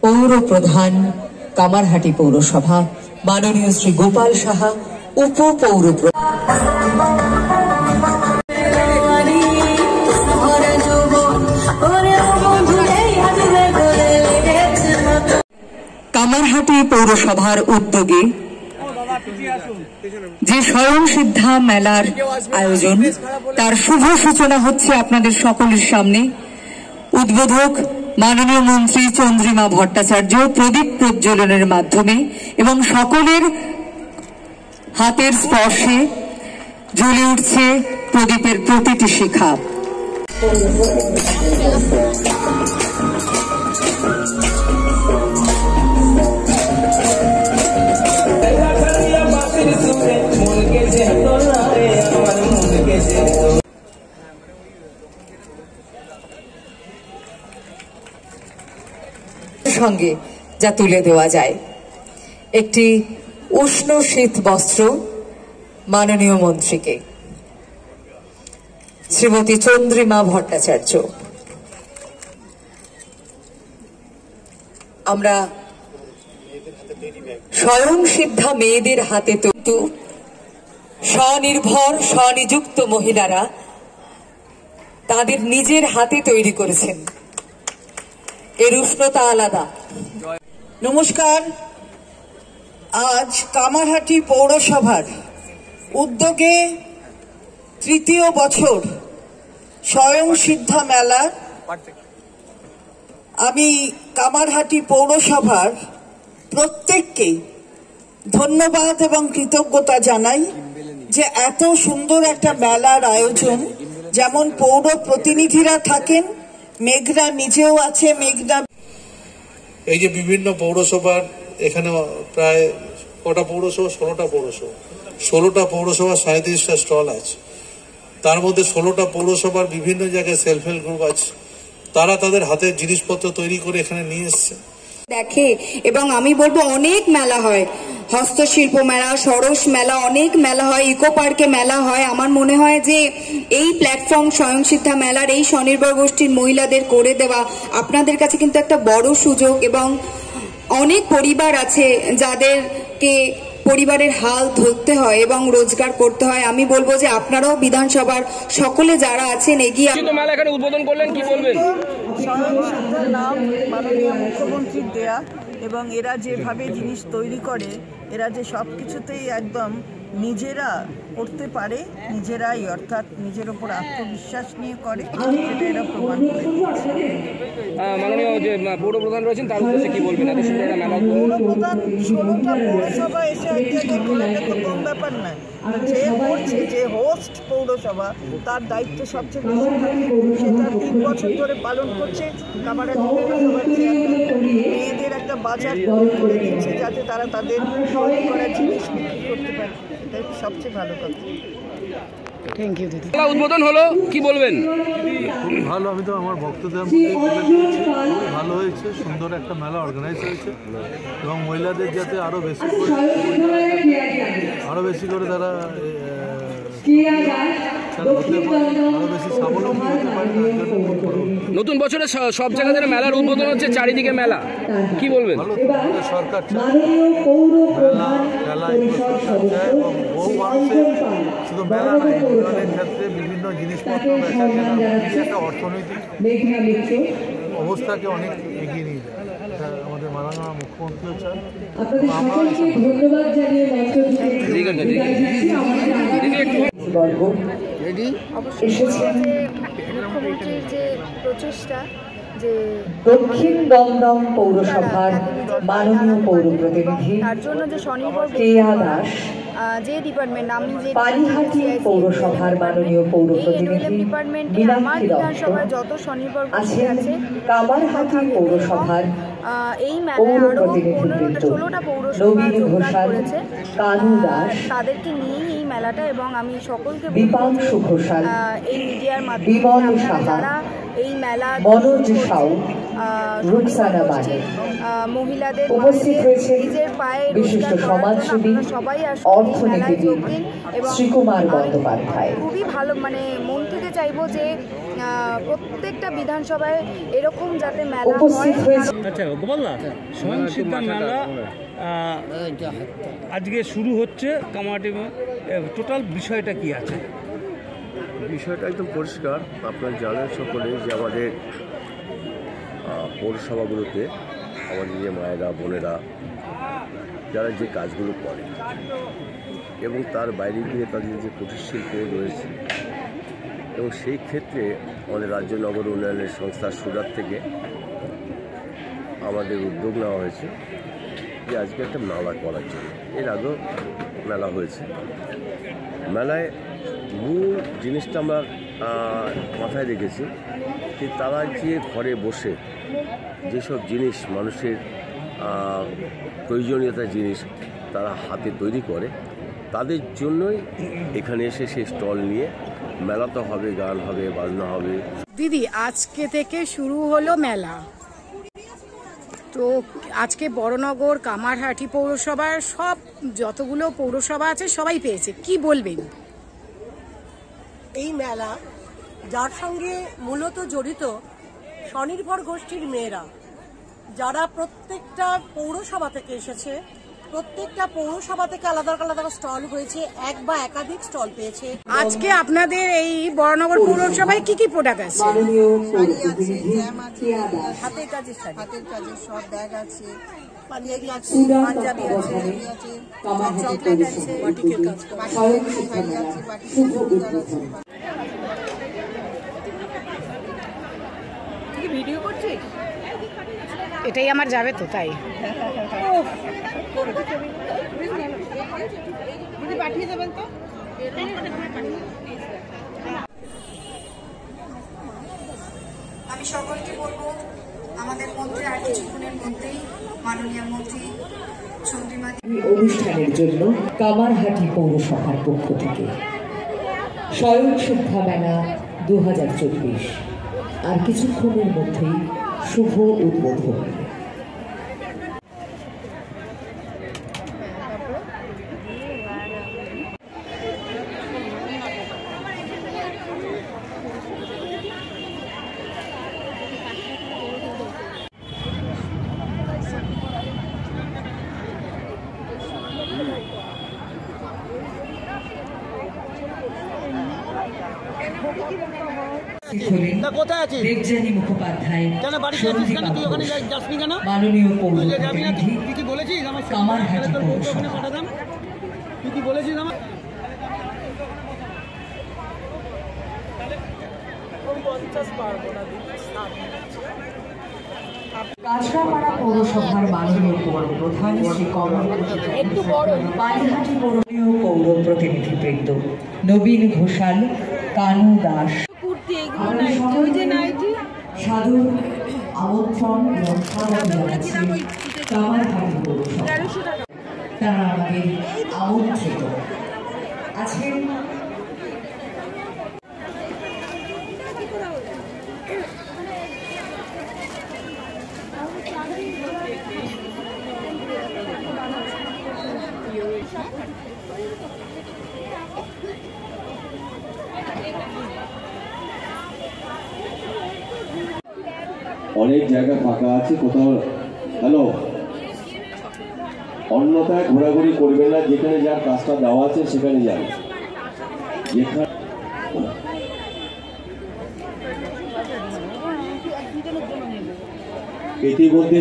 পৌর প্রধান কামারহাটি পৌরসভা মাননীয় শ্রী গোপাল সাহা, উপপৌর কামারহাটি পৌরসভার উদ্যোগে যে স্বয়ং সিদ্ধা মেলার আয়োজন, তার শুভ সূচনা হচ্ছে আপনাদের সকলের সামনে। উদ্বোধক মাননীয় মন্ত্রী চন্দ্রিমা ভট্টাচার্য প্রদীপ প্রজ্বলনের মাধ্যমে এবং সকলের হাতের স্পর্শে জ্বলে উঠছে প্রদীপের প্রতিটি শিখা। সঙ্গে যা তুলে দেওয়া যায়, একটি উষ্ণ শীত বস্ত্র মাননীয় মন্ত্রীকে, শ্রীমতী চন্দ্রিমা ভট্টাচার্য। আমরা স্বয়ং সিদ্ধা মেয়েদের হাতে তৈরি স্বনির্ভর স্বনিযুক্ত মহিলারা তাদের নিজের হাতে তৈরি করেছেন। এর উষ্ণতা আলাদা। নমস্কার। আজ কামারহাটি পৌরসভার উদ্যোগে তৃতীয় বছর স্বয়ং সিদ্ধা মেলা। আমি কামারহাটি পৌরসভার প্রত্যেককে ধন্যবাদ এবং কৃতজ্ঞতা জানাই যে এত সুন্দর একটা মেলার আয়োজন। যেমন পৌর প্রতিনিধিরা থাকেন, মেঘনা নিজেও আছে। মেঘনা এই যে বিভিন্ন পৌরসভার এখানে প্রায় কটা পৌরসভা, 16টা পৌরসভা, 16টা পৌরসভা 37টা স্টল আছে। তার মধ্যে 16টা পৌরসভার বিভিন্ন জায়গায় সেলফ হেল্প গ্রুপ আছে, তারা তাদের হাতের জিনিসপত্র তৈরি করে এখানে নিয়ে এসছে। দেখে এবং আমি বলবো অনেক মেলা হয়, হস্তশিল্প মেলা, সরস মেলা, অনেক মেলা হয়, ইকো পার্কে মেলা হয়। আমার মনে হয় যে এই প্ল্যাটফর্ম স্বয়ং সিদ্ধা মেলার এই স্বনির্ভর গোষ্ঠীর মহিলাদের করে দেওয়া আপনাদের কাছে কিন্তু একটা বড় সুযোগ। এবং অনেক পরিবার আছে যাদেরকে পরিবারের হাল ধরতে হয় এবং রোজগার করতে হয়। আমি বলবো যে আপনারাও বিধানসভার সকলে যারা আছেন এগিয়ে মেলা এখানে উদ্বোধন করলেন, কি বলবেন? স্বয়ং সিদ্ধার নাম মাননীয় মুখ্যমন্ত্রীর দেয়া, এবং এরা যেভাবে জিনিস তৈরি করে, এরা যে সব কিছুতেই একদম নিজেরা করতে পারে, নিজেরাই, অর্থাৎ নিজের ওপর আত্মবিশ্বাস নিয়ে করে, সেটা এরা প্রমাণ করে। মাননীয় যে পৌর প্রধান রয়েছেন তার উদ্দেশ্যে কি বলবেন? এত সুন্দর একটা মেলা। পৌর প্রধান 16টা পৌরসভা এসে এক জায়গায় খোলাটা তো কম ব্যাপার নয়। যে করছে, যে হোস্ট পৌরসভা, তার দায়িত্ব সবচেয়ে বেশি থাকে। সেটা 3 বছর ধরে পালন করছে। কামারহাটি পৌরসভার মেয়েদের একটা বাজার করে দিচ্ছে যাতে তারা তাদের তৈরি করা জিনিস বিক্রি করতে পারে। এটাই সবচেয়ে ভালো কথা। থ্যাংক ইউ দিদি। উদ্বোধন হলো, কি বলবেন? খুব ভালো। আমি তো আমার বক্তব্যের মধ্যে বলে দিয়েছি, ভালো হয়েছে, সুন্দর একটা মেলা অর্গানাইজ হয়েছে এবং মহিলাদের যাতে আরো বেশি করে তারা আরো বেশি স্বাবলম্বী হতে পারে। নতুন বছরে সব জায়গায় মেলার উদ্বোধন হচ্ছে, চারিদিকে মেলা, কি বলবেন? সরকার চায় মেলা, খেলা চায় এবং বহু মানুষের শুধু মেলা নয়, উন্নয়নের ক্ষেত্রে বিভিন্ন জিনিসপত্র বেচা কেনা একটা অর্থনৈতিক অবস্থাকে অনেক এগিয়ে নিয়ে যায়। এটা আমাদের মাননীয় মুখ্যমন্ত্রীও চান। মুখ্যমন্ত্রীর যে প্রচেষ্টা, যে দক্ষিণ দমদম পৌরসভার মাননীয় পৌর প্রতিনিধি তার জন্য যে স্বনির্ভর কেয়া দাস, যে ডিপার্টমেন্ট আমি যে পানিহাটি পৌরসভার মাননীয় পৌর প্রতিনিধি ডিপার্টমেন্টে আমার বিধানসভায় যত স্বনির্ভর গোষ্ঠী আছে, কামারহাটি পৌরসভার এই মেলায় আরো 16টা পৌরসভা যোগদান করেছে। তাদেরকে নিয়েই এই মেলাটা, এবং আমি সকলকে এই মিডিয়ার মাধ্যমে যারা এই মেলা মহিলাদের নিজের পায়ে রোজগার করার জন্য সবাই আসুন, মেলায় যোগ দিন। এবং খুবই ভালো, মানে মন থেকে চাইবো যে প্রত্যেকটা বিধানসভায় এরকম যাতে মেলা হয়। আচ্ছা গোপালদা, স্বয়ংসিদ্ধা মেলা আজকে শুরু হচ্ছে কামারহাটি, টোটাল বিষয়টা কি আছে? বিষয়টা একদম পরিষ্কার। আপনারা জানেন সকলে যে আমাদের পৌরসভাগুলোতে আমাদের যে মায়েরা বোনেরা যারা যে কাজগুলো করে এবং তার বাইরে গিয়ে তাদের যে কুটির শিল্প রয়েছে, এবং সেই ক্ষেত্রে আমাদের রাজ্য নগর উন্নয়নের সংস্থা সুরাট থেকে আমাদের উদ্যোগ নেওয়া হয়েছে যে আজকে একটা মেলা করার জন্য। এর আগেও মেলা হয়েছে। মেলায় মূল জিনিসটা আমরা মাথায় রেখেছি যে তারা যে ঘরে বসে যেসব জিনিস মানুষের প্রয়োজনীয়তা জিনিস তারা হাতে তৈরি করে, তাদের জন্যই এখানে এসে সেই স্টল নিয়ে মেলা তো হবে, গান হবে, বাজনা হবে। দিদি, আজকে থেকে শুরু হলো মেলা। তো আজকে বড়নগর, কামারহাটি পৌরসভার সব যতগুলো পৌরসভা আছে সবাই পেয়েছে, কি বলবেন? এই মেলা যার সঙ্গে মূলত জড়িত স্বনির্ভর গোষ্ঠীর মেয়েরা, যারা প্রত্যেকটা পৌরসভা থেকে এসেছে, প্রত্যেকটা পৌরসভা থেকে আলাদা আলাদা স্টল হয়েছে, এক বা একাধিক স্টল পেয়েছে। আজকে আপনাদের এই বড়নগর পৌরসভায় কি কি প্রোডাক্ট আছে? শাড়ি আছে, জ্যাম আছে, হাতের কাজের সব ব্যাগ আছে, পাঞ্জাবি আছে, চকলেট আছে, বাটিকের কাজ ভিডিও করছিস? এটাই আমার যাবে তো, তাই পাঠিয়ে দেবেন তো। আমি সকলকে বলবো, আমাদের মন্ত্রী আর কিছুক্ষণের মধ্যেই মাননীয় মন্ত্রী চন্দ্রিমা অনুষ্ঠানের জন্য কামারহাটি পৌরসভার পক্ষ থেকে স্বয়ংসিদ্ধা মেলা 2024 আর কিছুক্ষণের মধ্যেই শুভ উদ্বোধন। দেবযানী মুখোপাধ্যায়, মাননীয় পৌর প্রতিনিধি, কামারহাটি পৌরসভা। কাঁচরাপাড়া পৌরসভার মাননীয় পৌর প্রধান শ্রী কমল, পানিহাটি পৌরনীয় পৌর প্রতিনিধিবৃন্দ, নবীন ঘোষাল, কানু দাস, সাধুর আমন্ত্রণ এবং স্বাগত জানাচ্ছি কামারহাটি পৌরসভা। তারা আমাদের আমন্ত্রিত আজকে অনেক জায়গা ফাঁকা আছে, কোথাও হ্যালো অন্যথায় ঘোরাঘুরি করবেন না, যেখানে যার কাজটা দেওয়া আছে সেখানে যান। যেখানে ইতিমধ্যে